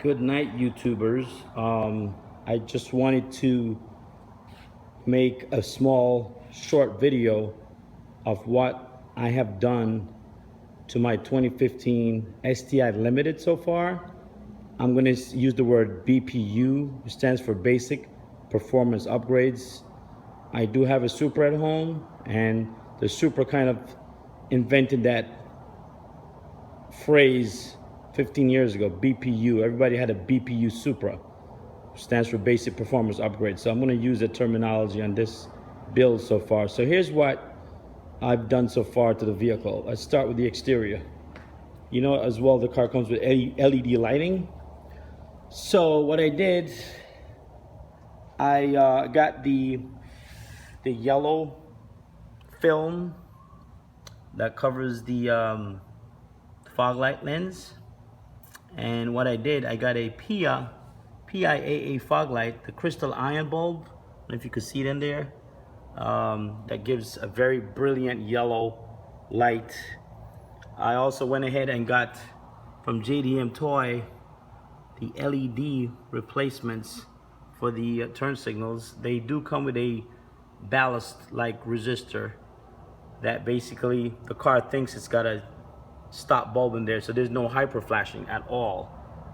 Good night, YouTubers. I just wanted to make a small, short video of what I have done to my 2015 STI Limited so far. I'm going to use the word BPU, which stands for Basic Performance Upgrades. I do have a Supra at home, and the Supra kind of invented that phrase 15 years ago, BPU. Everybody had a BPU Supra, which stands for Basic Performance Upgrade. So I'm going to use the terminology on this build so far. So here's what I've done so far to the vehicle. Let's start with the exterior. You know, as well, the car comes with LED lighting. So what I did, I got the yellow film that covers the fog light lens, and what I did, I got a PIAA fog light, the crystal iron bulb. I don't know if you could see it in there. That gives a very brilliant yellow light. I also went ahead and got from JDM Toy the LED replacements for the turn signals. They do come with a ballast-like resistor that basically the car thinks it's got a stop bulb in there, so there's no hyper flashing at all,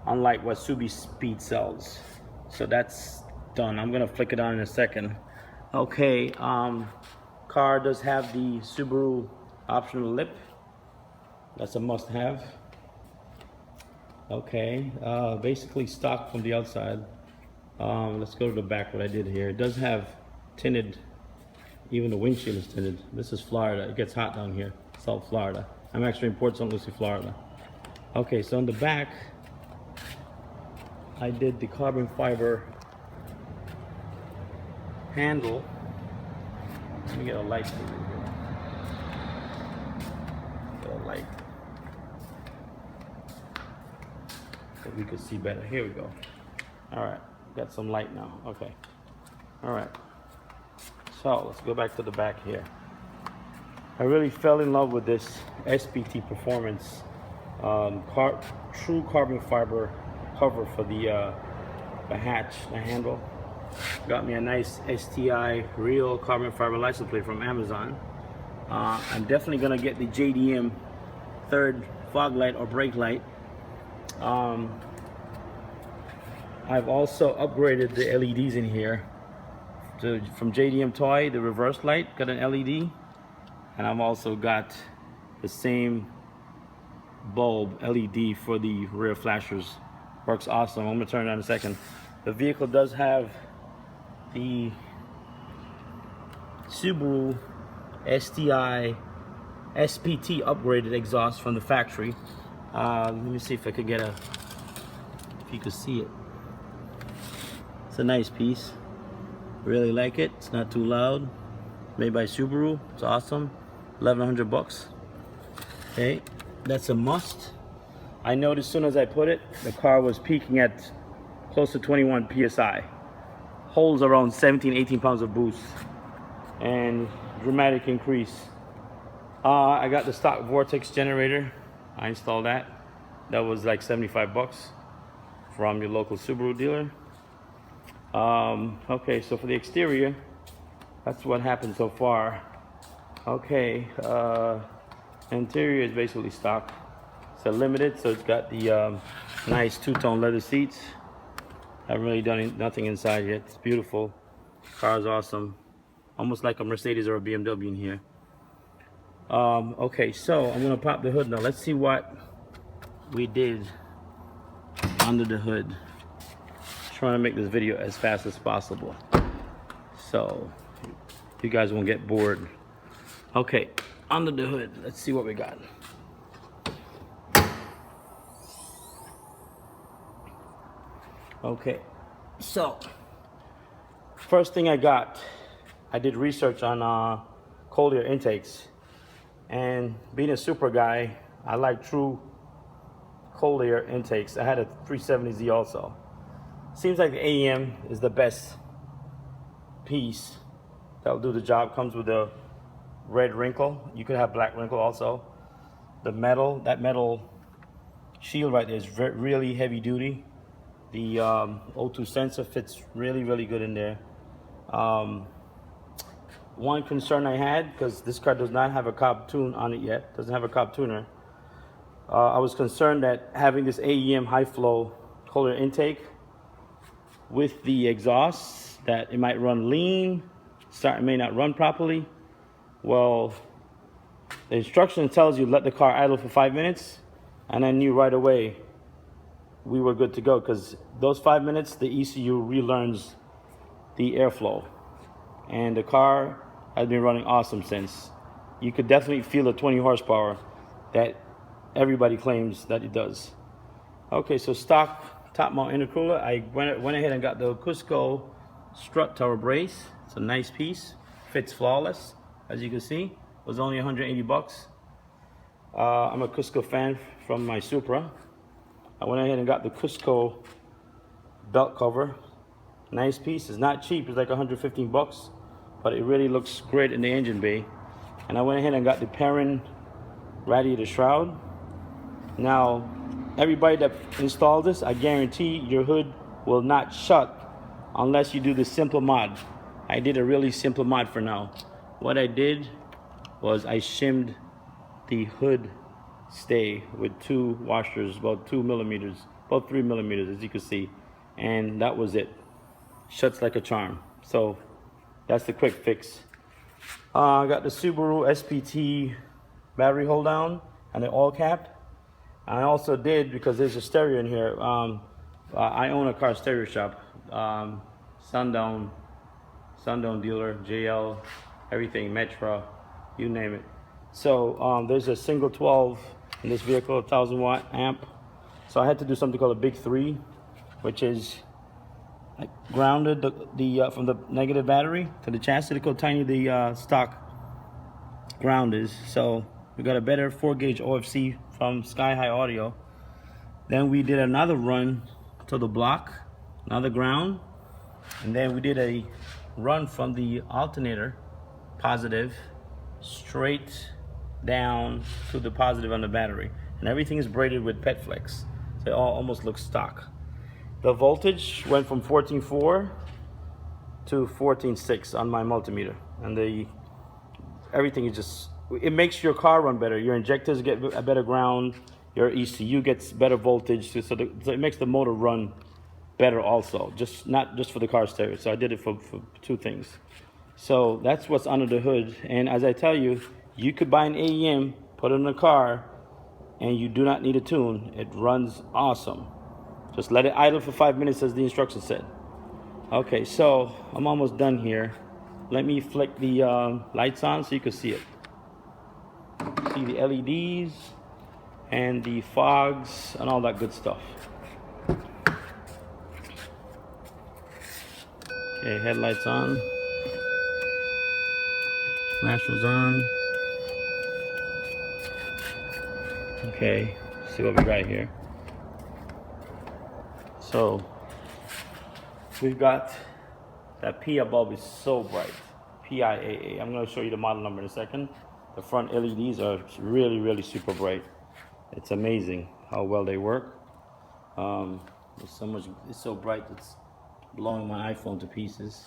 unlike what Subi Speed sells. So that's done. I'm gonna flick it on in a second. Okay, car does have the Subaru optional lip. That's a must-have. Okay, basically stock from the outside. Let's go to the back. What I did here, it does have tinted. Even the windshield is tinted. This is Florida. It gets hot down here. South Florida. I'm actually in Port St. Lucie, Florida. Okay, so on the back, I did the carbon fiber handle. Let me get a light for you here. Get a light so we could see better. Here we go. All right, got some light now. Okay. All right. So let's go back to the back here. I really fell in love with this SPT Performance true carbon fiber cover for the hatch, the handle. Got me a nice STI real carbon fiber license plate from Amazon. I'm definitely gonna get the JDM third fog light or brake light. I've also upgraded the LEDs in here. From JDM Toy, the reverse light got an LED, and I've also got the same bulb LED for the rear flashers. Works awesome. I'm gonna turn it on in a second. The vehicle does have the Subaru STI SPT upgraded exhaust from the factory. Let me see if I could get if you could see it. It's a nice piece. Really like it. It's not too loud. Made by Subaru. It's awesome. 1,100 bucks. Okay, that's a must. I noticed as soon as I put it, the car was peaking at close to 21 psi. Holds around 17, 18 pounds of boost, and dramatic increase. I got the stock vortex generator. I installed that. That was like 75 bucks from your local Subaru dealer. Okay, so for the exterior, that's what happened so far. Okay, interior is basically stock. It's a limited, so it's got the nice two-tone leather seats. Haven't really done nothing inside yet. It's beautiful. Car's awesome. Almost like a Mercedes or a BMW in here. Okay, so I'm gonna pop the hood now. Let's see what we did under the hood. Trying to make this video as fast as possible, so you guys won't get bored. Okay, under the hood, let's see what we got. Okay, so first thing I did research on cold air intakes, and being a Supra guy, I like true cold air intakes. I had a 370Z also. Seems like the AEM is the best piece that'll do the job. Comes with a red wrinkle. You could have black wrinkle also. The metal, that metal shield right there is really heavy duty. The O2 sensor fits really good in there. One concern I had, because this car does not have a Cobb tune on it yet, doesn't have a Cobb tuner. I was concerned that having this AEM high flow cooler intake with the exhaust, that it might run lean, it may not run properly. Well, the instruction tells you let the car idle for 5 minutes, and I knew right away we were good to go, because those 5 minutes the ECU relearns the airflow, and the car has been running awesome since. You could definitely feel the 20 horsepower that everybody claims that it does. Okay, so stock top mount intercooler. I went ahead and got the Cusco strut tower brace. It's a nice piece, fits flawless, as you can see. It was only 180 bucks. I'm a Cusco fan from my Supra. I went ahead and got the Cusco belt cover. Nice piece. It's not cheap, it's like 115 bucks, but it really looks great in the engine bay. And I went ahead and got the Perrin radiator shroud. Now, everybody that installed this, I guarantee your hood will not shut unless you do the simple mod. I did a really simple mod for now. What I did was I shimmed the hood stay with 2 washers, about 2 millimeters, about 3 millimeters, as you can see, and that was it. Shuts like a charm. So that's the quick fix. I got the Subaru SPT battery hold down and the oil cap. I also did, because there's a stereo in here, I own a car stereo shop, Sundown dealer, JL, everything, Metra, you name it. So there's a single 12 in this vehicle, 1000 watt amp. So I had to do something called a big 3, which is like grounded from the negative battery to the chassis. Look how tiny the stock ground is. So we got a better 4-gauge OFC from Sky High Audio. Then we did another run to the block, another ground, and then we did a run from the alternator positive straight down to the positive on the battery, and everything is braided with PetFlex, so it all almost looks stock. The voltage went from 14.4 to 14.6 on my multimeter, and everything is just, it makes your car run better. Your injectors get a better ground, your ECU gets better voltage, so it makes the motor run better also, not just for the car stereo. So I did it for 2 things. So that's what's under the hood, and as I tell you, you could buy an AEM, put it in a car, and you do not need a tune. It runs awesome. Just let it idle for 5 minutes as the instruction said. Okay, so I'm almost done here. Let me flick the lights on so you can see it. See the LEDs and the fogs and all that good stuff. Okay, headlights on. Flashers on. Okay, see what we got here. So we've got that PIA bulb is so bright. PIAA. I'm going to show you the model number in a second. The front LEDs are really super bright. It's amazing how well they work. It's so bright it's blowing my iPhone to pieces.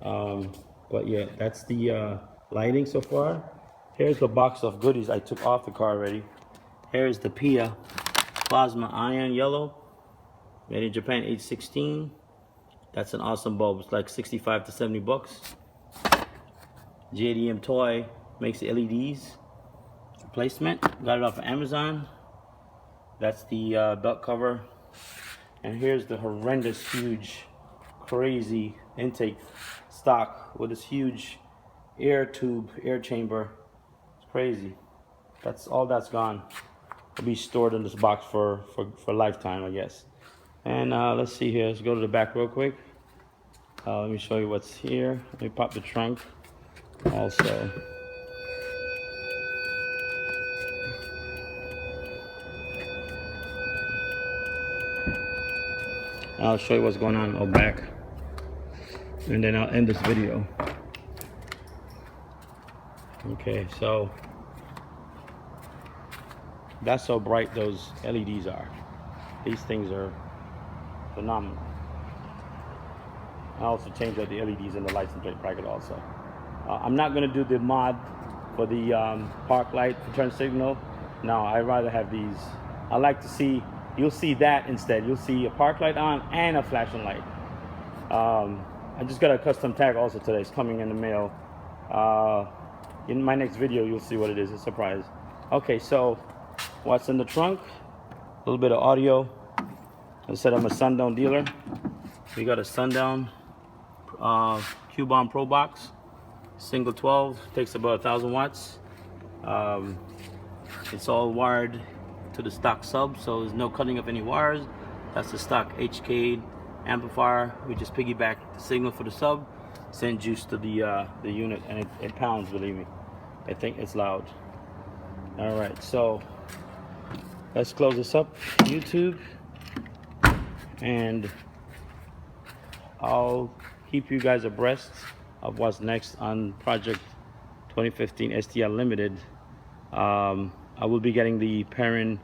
But yeah, that's the lighting so far. Here's the box of goodies I took off the car already. Here's the PIA plasma ion yellow, made in Japan, age 16. That's an awesome bulb. It's like 65 to 70 bucks. JDM Toy makes the LEDs. Replacement. Got it off of Amazon. That's the belt cover. And here's the horrendous, huge, crazy intake stock with this huge air tube, air chamber. It's crazy. That's all that's gone. It'll be stored in this box for a lifetime, I guess. And let's see here. Let's go to the back real quick. Let me show you what's here. Let me pop the trunk also. I'll show you what's going on out back, and then I'll end this video. Okay, so that's how bright those LEDs are. These things are phenomenal. I also changed out the LEDs in the license plate bracket also. I'm not going to do the mod for the park light for turn signal. No, I'd rather have these. I like to see, you'll see that instead. You'll see a park light on and a flashing light. I just got a custom tag also today. It's coming in the mail. In my next video, you'll see what it is. It's a surprise. Okay, so what's in the trunk? A little bit of audio. I said I'm a Sundown dealer. We got a Sundown Q-Bomb Pro Box, single 12, takes about 1,000 watts. It's all wired to the stock sub, so there's no cutting of any wires. That's the stock HK amplifier. We just piggyback the signal for the sub, send juice to the unit, and it pounds, believe me. I think it's loud. All right, so let's close this up, YouTube, and I'll keep you guys abreast of what's next on Project 2015 STL Limited. I will be getting the Perrin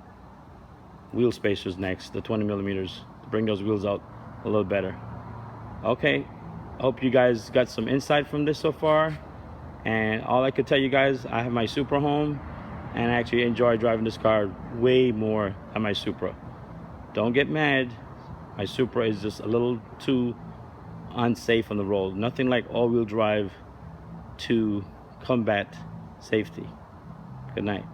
wheel spacers next, the 20 millimeters, to bring those wheels out a little better. Okay, hope you guys got some insight from this so far. And all I could tell you guys, I have my Supra home, and I actually enjoy driving this car way more than my Supra. Don't get mad. My Supra is just a little too unsafe on the road. Nothing like all-wheel drive to combat safety. Good night.